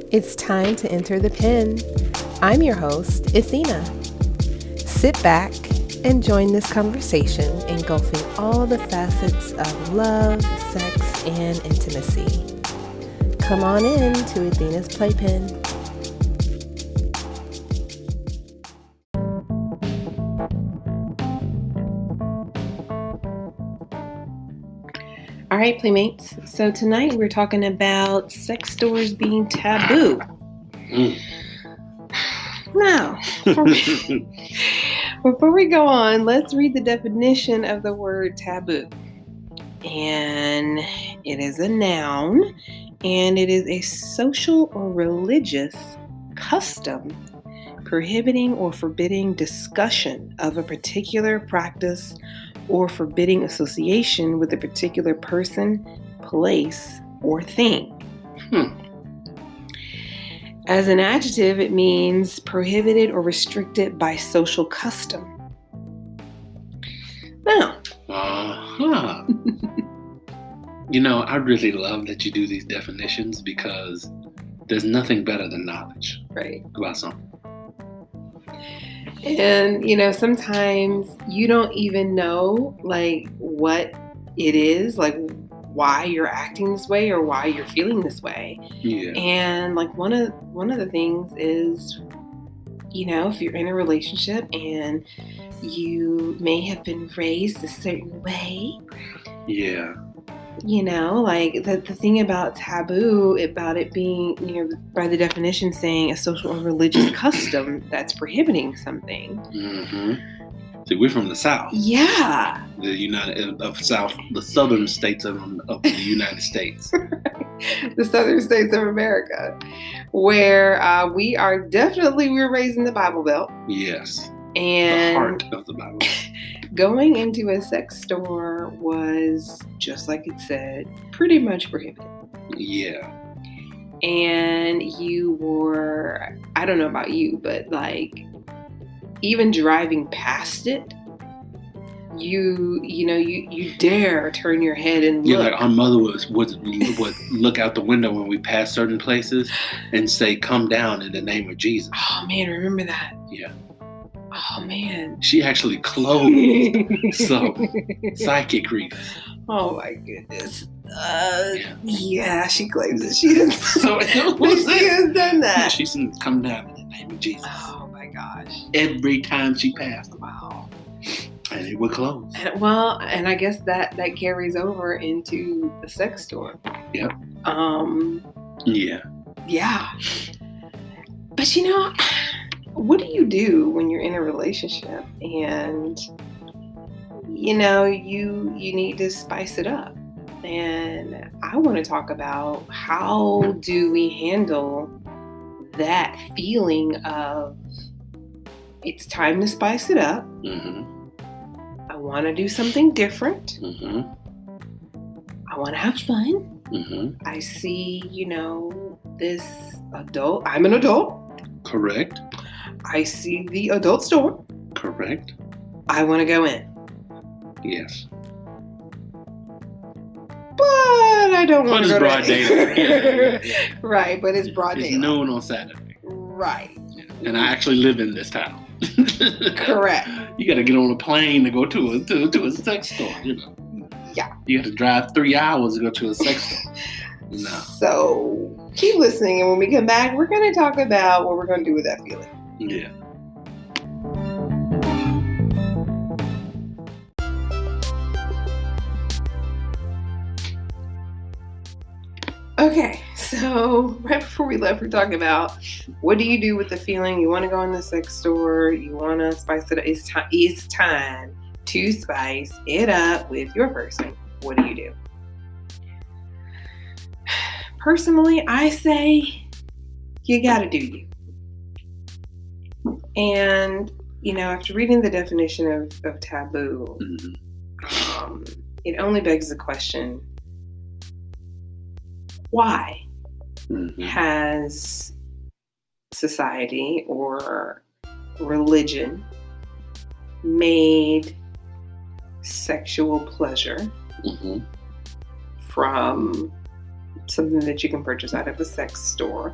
It's time to enter the pen. I'm your host, Athena. Sit back and join this conversation engulfing all the facets of love, sex, and intimacy. Come on in to Athena's PlayPen. All right, Playmates. So tonight we're talking about sex stores being taboo. Now, before we go on, let's read the definition of the word taboo. And it is a noun, and it is a social or religious custom prohibiting or forbidding discussion of a particular practice or forbidding association with a particular person, place, or thing. As an adjective, it means prohibited or restricted by social custom. Now. You know, I really love that you do these definitions because there's nothing better than knowledge. Right. About something. And, you know, sometimes you don't even know, like, what it is, like, why you're acting this way or why you're feeling this way. Yeah. And, like, one of the things is, you know, if you're in a relationship and you may have been raised a certain way. Yeah. You know, like the thing about taboo, about it being, you know, by the definition saying a social or religious custom that's prohibiting something. Mm-hmm. See, we're from the South. Yeah. The southern states of the United States. The southern states of America, where we're raised in the Bible Belt. Yes. And the heart of the Bible. Going into a sex store was, just like it said, pretty much prohibited. Yeah. And you were, I don't know about you, but like even driving past it, you dare turn your head and look. Yeah, like our mother would look out the window when we passed certain places and say, "Come down in the name of Jesus." Oh man, remember that? Yeah. Oh man. She actually closed some psychic readers. Oh my goodness. Yeah, she claims that she has. So she has done that. She said, "Come down in the name of Jesus." Oh my gosh. Every time she passed. Wow. And it would close. Well, and I guess that carries over into the sex store. Yep. Yeah. Yeah. But you know, what do you do when you're in a relationship and you know you need to spice it up? And I want to talk about how do we handle that feeling of it's time to spice it up. Mm-hmm. I want to do something different. Mm-hmm. I want to have fun. Mm-hmm. I see, you know, this adult. I'm an adult. Correct. I see the adult store. Correct. I want to go in. Yes. But I don't want to go broad day. Yeah. Right, but it's broad day. It's noon on Saturday. Right. And I actually live in this town. Correct. You got to get on a plane to go to a sex store, you know. Yeah. You have to drive 3 hours to go to a sex store. No. So keep listening, and when we come back, we're going to talk about what we're going to do with that feeling. Yeah. Okay, so right before we left, we're talking about what do you do with the feeling you want to go in the sex store, you want to spice it up. It's time to spice it up with your person. What do you do? Personally, I say you got to do you. And, you know, after reading the definition of taboo, mm-hmm. It only begs the question, why mm-hmm. has society or religion made sexual pleasure mm-hmm. from something that you can purchase out of a sex store,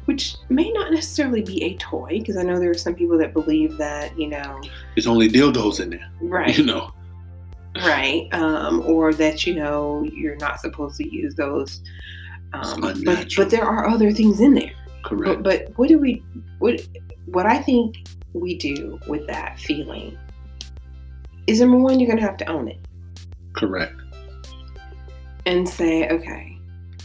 which may not necessarily be a toy, because I know there are some people that believe that, It's only dildos in there. right, right, or that, you're not supposed to use those. But there are other things in there. Correct. But what I think we do with that feeling is, number one, you're going to have to own it. Correct. And say, okay,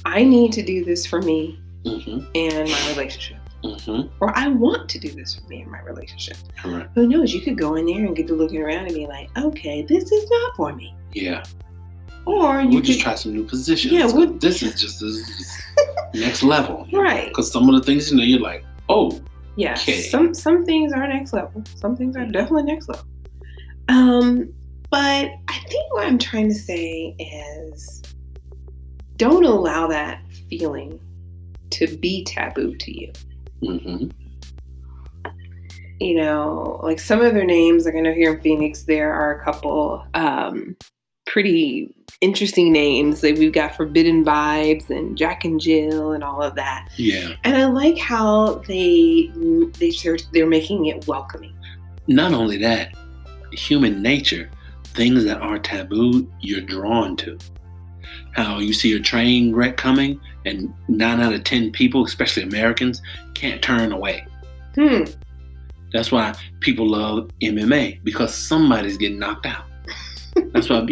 I need to do this for me Mm-hmm. and my relationship. Mm-hmm. Or I want to do this for me and my relationship. Correct. Who knows? You could go in there and get to looking around and be like, okay, this is not for me. Yeah. Or we'll just try some new positions. Yeah, this is next level. Right. Because some of the things, you're like, oh. Yeah. Okay. Some things are next level. Some things are definitely next level. But I think what I'm trying to say is, don't allow that feeling to be taboo to you. Mm-hmm. Like some of their names, like I know here in Phoenix, there are a couple pretty interesting names. Like we've got Forbidden Vibes and Jack and Jill and all of that. Yeah. And I like how they're making it welcoming. Not only that, human nature, things that are taboo, you're drawn to. How you see a train wreck coming and 9 out of 10 people, especially Americans, can't turn away. That's why people love MMA, because somebody's getting knocked out. That's why,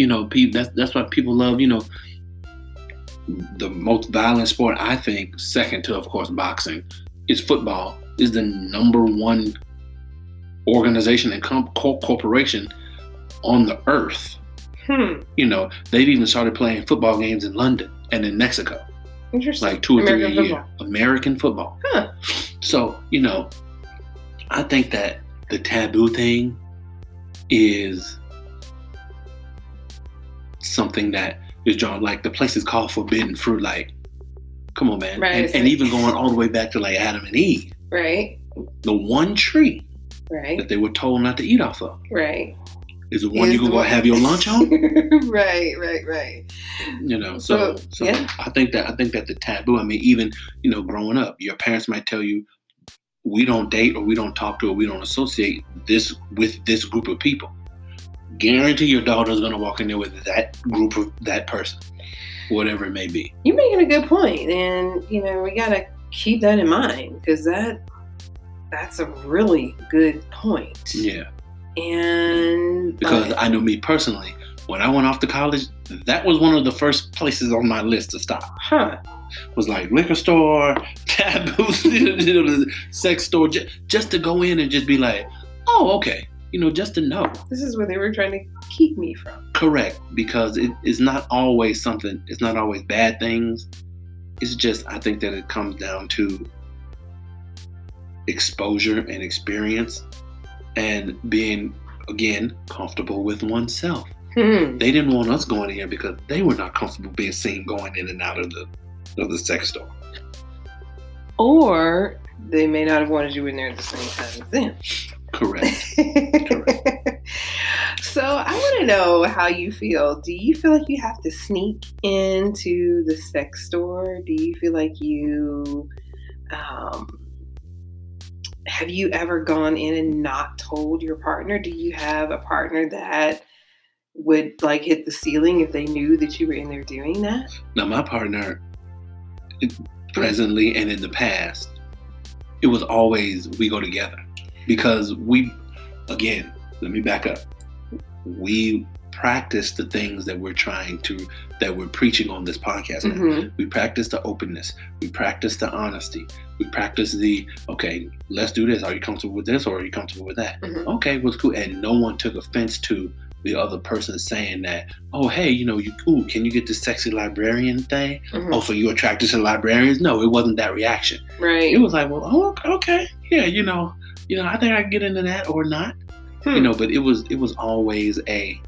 that's why people love, the most violent sport, I think, second to, of course, boxing, is football, is the number one organization and corporation on the earth. They've even started playing football games in London and in Mexico. Interesting. Like 2 or 3 a year. Football. American football. Huh. So, I think that the taboo thing is something that is drawn, like the place is called forbidden fruit. Like, come on, man. Right. And even going all the way back to like Adam and Eve. Right. The one tree right. that they were told not to eat off of. Right. Is the one you can go have your lunch on. Right. So yeah. I think that the taboo, even, growing up, your parents might tell you, we don't date or we don't talk to or we don't associate this with this group of people. Guarantee your daughter's going to walk in there with that group of that person, whatever it may be. You're making a good point, and we got to keep that in mind, because that's a really good point. Yeah. And because I know me personally, when I went off to college, that was one of the first places on my list to stop. Was like liquor store, taboo, the sex store, just to go in and just be like, oh, okay, just to know. This is where they were trying to keep me from. Correct, because it's not always something. It's not always bad things. It's just, I think that it comes down to exposure and experience. And being, again, comfortable with oneself. They didn't want us going in here because they were not comfortable being seen going in and out of the sex store. Or they may not have wanted you in there at the same time as them. Correct. So I want to know how you feel. Do you feel like you have to sneak into the sex store? Do you feel like you... have you ever gone in and not told your partner? Do you have a partner that would like hit the ceiling if they knew that you were in there doing that? Now, my partner, presently and in the past, it was always we go together. Because again, let me back up. We practice the things that we're preaching on this podcast. Mm-hmm. We practice the openness. We practice the honesty. We practice okay, let's do this. Are you comfortable with this or are you comfortable with that? Mm-hmm. Okay, what's cool. And no one took offense to the other person saying that, oh, hey, can you get this sexy librarian thing? Mm-hmm. Oh, so you attracted to librarians? No, it wasn't that reaction. Right. It was like, well, oh, okay. Yeah, I think I can get into that or not. But it was always a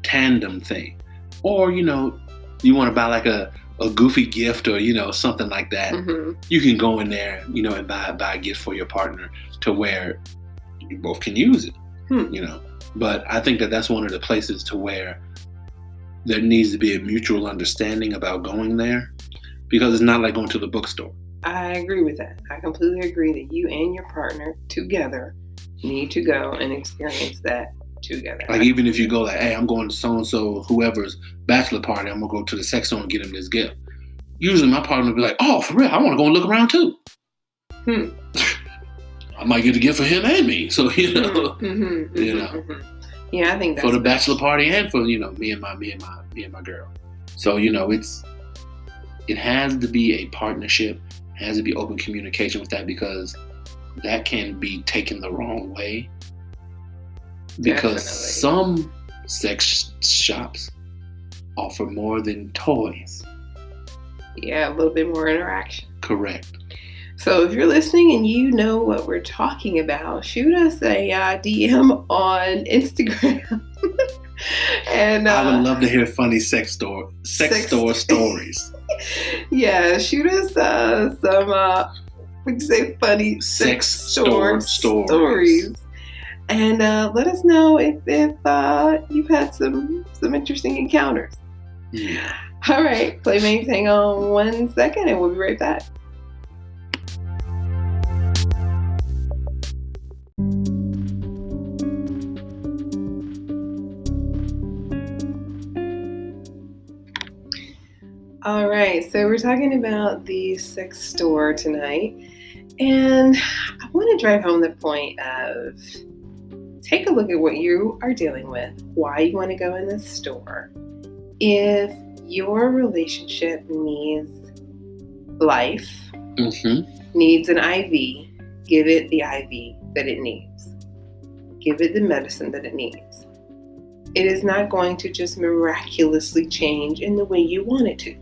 tandem thing. Or, you want to buy like a goofy gift or, something like that. Mm-hmm. You can go in there, and buy a gift for your partner to where you both can use it, But I think that that's one of the places to where there needs to be a mutual understanding about going there. because it's not like going to the bookstore. I agree with that. I completely agree that you and your partner together need to go and experience that together. Like, even if you go like, hey, I'm going to so-and-so, whoever's bachelor party, I'm going to go to the sex store and get him this gift. Usually my partner will be like, oh, for real, I want to go and look around too. I might get a gift for him and me. So, you know. Yeah, I think that's for the bachelor party and for, you know, me and my girl. So, you know, it has to be a partnership, has to be open communication with that, because that can be taken the wrong way. Because some sex shops offer more than toys. Yeah, a little bit more interaction. Correct. So if you're listening and you know what we're talking about, shoot us a DM on Instagram. And I would love to hear funny sex store stories. Yeah, shoot us some would you say funny sex store stories. And let us know if you've had some interesting encounters. Yeah. All right, Playmates, hang on 1 second and we'll be right back. All right, so we're talking about the sex store tonight, and I want to drive home the point of take a look at what you are dealing with, why you want to go in this store. If your relationship needs life, needs an IV, give it the IV that it needs. Give it the medicine that it needs. It is not going to just miraculously change in the way you want it to.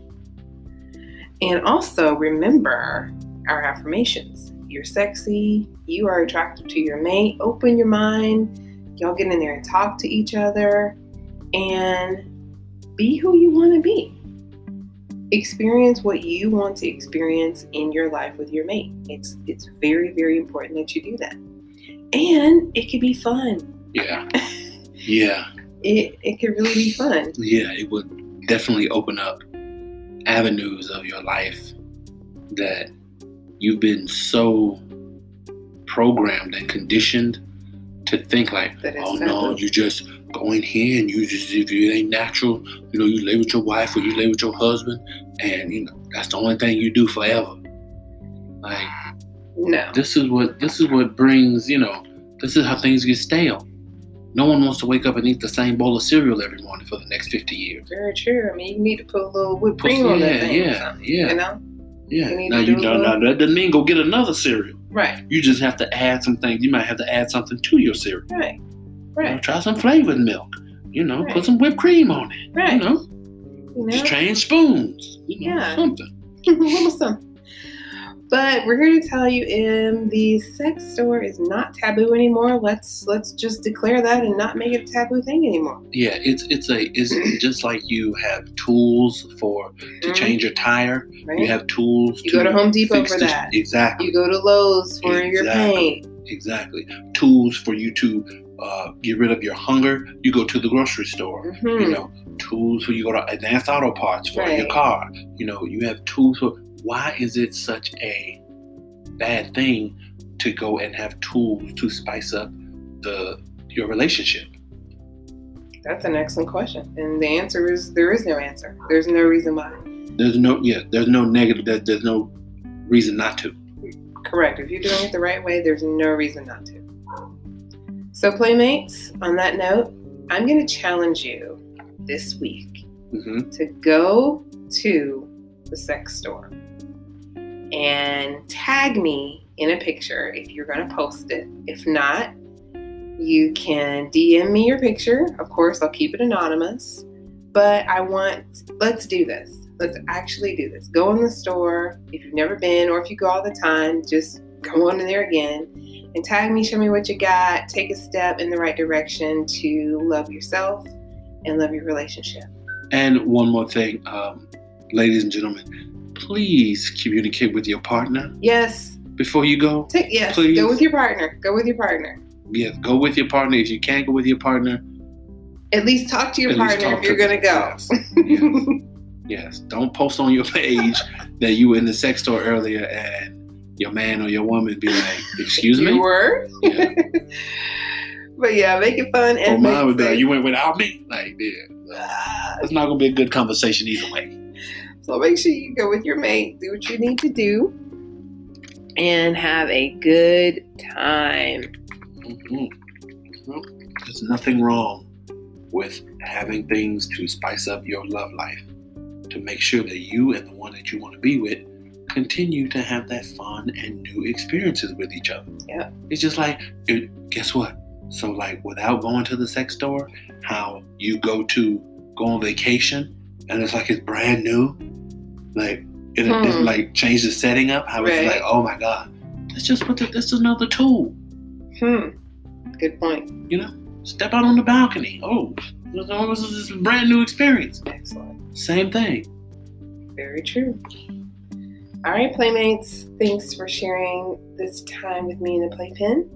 And also remember our affirmations. You're sexy. You are attractive to your mate. Open your mind. Y'all get in there and talk to each other and be who you want to be. Experience what you want to experience in your life with your mate. It's very, very important that you do that. And it could be fun. Yeah. Yeah. It could really be fun. Yeah, it would definitely open up avenues of your life that you've been so programmed and conditioned to think like, oh no, you just go in here and you just, if it ain't natural, you know, you lay with your wife or you lay with your husband and, you know, that's the only thing you do forever. Like, no. This is what brings, you know, this is how things get stale. No one wants to wake up and eat the same bowl of cereal every morning for the next 50 years. Very true. I mean, you need to put a little whipped cream on that thing. Yeah. You know? Yeah. Now that doesn't mean go get another cereal. Right. You just have to add some things. You might have to add something to your cereal. Right. You know, try some flavored milk. You know, put some whipped cream on it. Right. You know? Just change spoons. You know, something. A little something. But we're here to tell you, the sex store is not taboo anymore. Let's just declare that and not make it a taboo thing anymore. Yeah, it's just like you have tools to change your tire. Right. You have tools. You go to Home Depot for that. Exactly. You go to Lowe's for your paint. Exactly. Tools for you to get rid of your hunger. You go to the grocery store. You know, tools for you go to Advanced Auto Parts for your car. You know, you have tools for. Why is it such a bad thing to go and have tools to spice up your relationship? That's an excellent question. And the answer is there is no answer. There's no reason why. There's no negative, there's no reason not to. Correct. If you're doing it the right way, there's no reason not to. So Playmates, on that note, I'm going to challenge you this week to go to the sex store and tag me in a picture if you're going to post it. If not, you can DM me your picture. Of course, I'll keep it anonymous, but let's do this. Let's actually do this. Go in the store. If you've never been, or if you go all the time, just go on in there again and tag me, show me what you got, take a step in the right direction to love yourself and love your relationship. And one more thing, ladies and gentlemen, please communicate with your partner. Yes. Before you go. Yes. Please. Go with your partner. Yes. Go with your partner. If you can't go with your partner, at least talk to your partner if you're going to go. Yes. Yes. Don't post on your page that you were in the sex store earlier and your man or your woman be like, excuse me? You were? Yeah. But yeah, make it fun. Or And mine would be like, you went without me? Like, yeah. It's not going to be a good conversation either way. So make sure you go with your mate, do what you need to do, and have a good time. Well, there's nothing wrong with having things to spice up your love life, to make sure that you and the one that you want to be with continue to have that fun and new experiences with each other. Yeah. It's just like, guess what? So like without going to the sex store, how you go on vacation and it's like it's brand new. Like it's like change the setting up. How it's like, oh my God, let's just put this is another tool. Good point. You know, step out on the balcony. Oh, this is a brand new experience. Excellent. Same thing. Very true. All right, Playmates. Thanks for sharing this time with me in the PlayPen.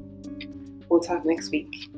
We'll talk next week.